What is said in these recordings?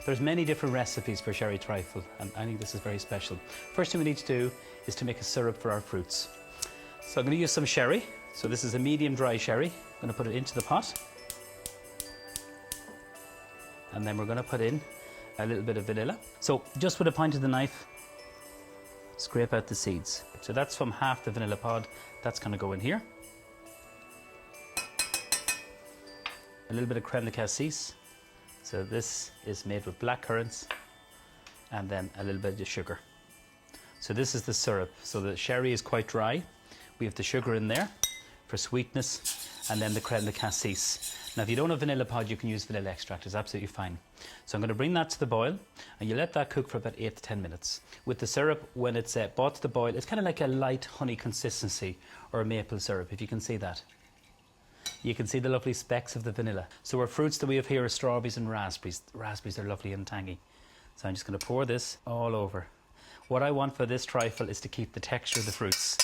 There's many different recipes for sherry trifle, and I think this is very special. First thing we need to do is to make a syrup for our fruits. So I'm going to use some sherry. So this is a medium dry sherry. I'm going to put it into the pot. And then we're going to put in a little bit of vanilla. So just with a point of the knife, scrape out the seeds. So that's from half the vanilla pod. That's going to go in here. A little bit of Creme De Cassis. So this is made with black currants, and then a little bit of sugar. So this is the syrup. So the sherry is quite dry. We have the sugar in there for sweetness, and then the Creme De Cassis. Now if you don't have vanilla pod, you can use vanilla extract. It's absolutely fine. So I'm going to bring that to the boil, and you let that cook for about 8 to 10 minutes. With the syrup, when it's brought to the boil, it's kind of like a light honey consistency, or a maple syrup, if you can see that. You can see the lovely specks of the vanilla. So our fruits that we have here are strawberries and raspberries. Raspberries are lovely and tangy. So I'm just going to pour this all over. What I want for this trifle is to keep the texture of the fruits,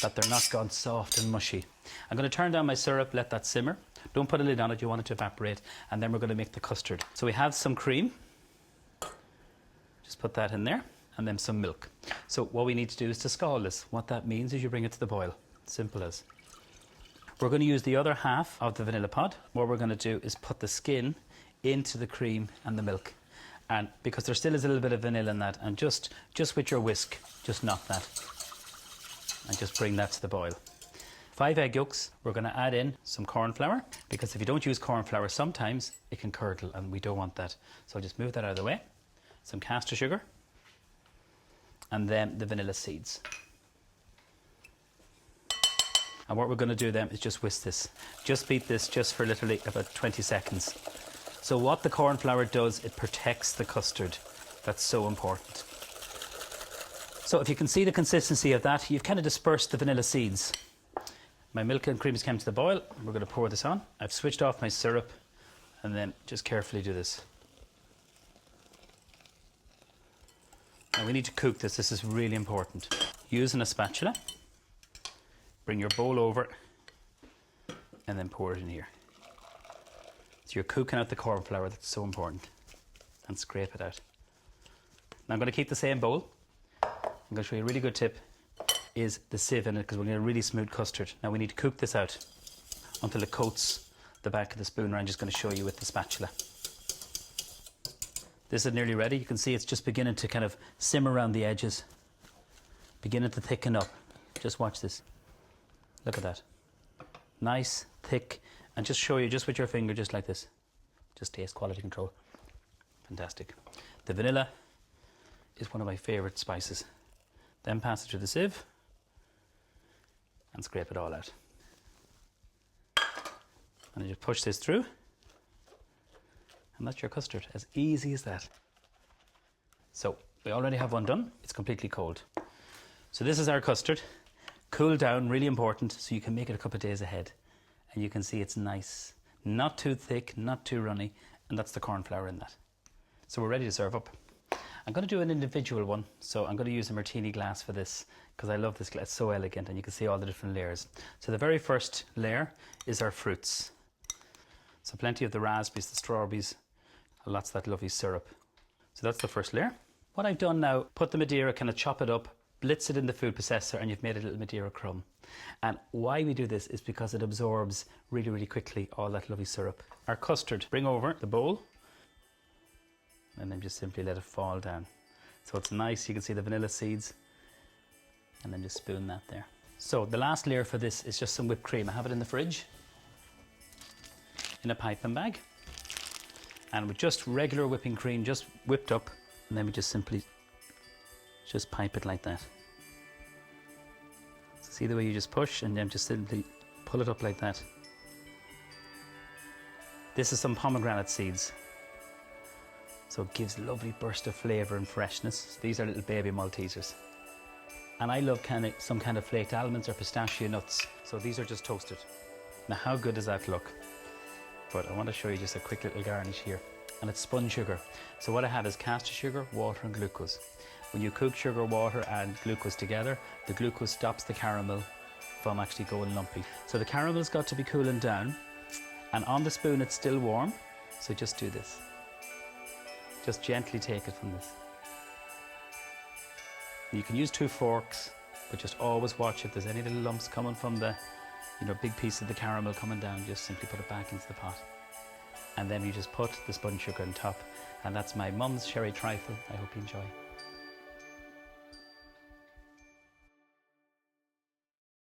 that they're not gone soft and mushy. I'm going to turn down my syrup, let that simmer. Don't put a lid on it, you want it to evaporate. And then we're going to make the custard. So we have some cream. Just put that in there. And then some milk. So what we need to do is to scald this. What that means is you bring it to the boil. Simple as. We're going to use the other half of the vanilla pod. What we're going to do is put the skin into the cream and the milk. And because there still is a little bit of vanilla in that, and just with your whisk, just knock that. And just bring that to the boil. 5 egg yolks. We're going to add in some corn flour, because if you don't use corn flour, sometimes it can curdle, and we don't want that. So just move that out of the way. Some caster sugar. And then the vanilla seeds. And what we're going to do then is just whisk this. Just beat this just for literally about 20 seconds. So what the corn flour does, it protects the custard. That's so important. So if you can see the consistency of that, you've kind of dispersed the vanilla seeds. My milk and cream has come to the boil. We're going to pour this on. I've switched off my syrup, and then just carefully do this. Now we need to cook this. This is really important. Using a spatula. Bring your bowl over and then pour it in here. So you're cooking out the corn flour, that's so important. And scrape it out. Now I'm going to keep the same bowl. I'm going to show you a really good tip, is the sieve in it, because we're going to get a really smooth custard. Now we need to cook this out until it coats the back of the spoon. I'm just going to show you with the spatula. This is nearly ready. You can see it's just beginning to kind of simmer around the edges. Beginning to thicken up. Just watch this. Look at that. Nice, thick, and just show you just with your finger, just like this. Just taste quality control. Fantastic. The vanilla is one of my favourite spices. Then pass it through the sieve and scrape it all out. And you just push this through, and that's your custard. As easy as that. So we already have one done. It's completely cold. So this is our custard. Cool down, really important, so you can make it a couple of days ahead. And you can see it's nice. Not too thick, not too runny, and that's the corn flour in that. So we're ready to serve up. I'm going to do an individual one, so I'm going to use a martini glass for this, because I love this glass, it's so elegant, and you can see all the different layers. So the very first layer is our fruits. So plenty of the raspberries, the strawberries, and lots of that lovely syrup. So that's the first layer. What I've done now, put the Madeira, kind of chop it up, blitz it in the food processor, and you've made a little Madeira crumb. And why we do this is because it absorbs really, really quickly all that lovely syrup. Our custard, bring over the bowl, and then just simply let it fall down. So it's nice, you can see the vanilla seeds, and then just spoon that there. So the last layer for this is just some whipped cream. I have it in the fridge, in a piping bag, and with just regular whipping cream, just whipped up, and then we just simply just pipe it like that. So see the way you just push and then just simply pull it up like that. This is some pomegranate seeds. So it gives a lovely burst of flavour and freshness. So these are little baby Maltesers. And I love some kind of flaked almonds or pistachio nuts. So these are just toasted. Now how good does that look? But I want to show you just a quick little garnish here. And it's spun sugar. So what I have is caster sugar, water and glucose. When you cook sugar, water and glucose together, the glucose stops the caramel from actually going lumpy. So the caramel's got to be cooling down, and on the spoon it's still warm, so just do this. Just gently take it from this. You can use 2 forks, but just always watch if there's any little lumps coming from the, big piece of the caramel coming down, just simply put it back into the pot. And then you just put the spun sugar on top. And that's my mum's sherry trifle. I hope you enjoy.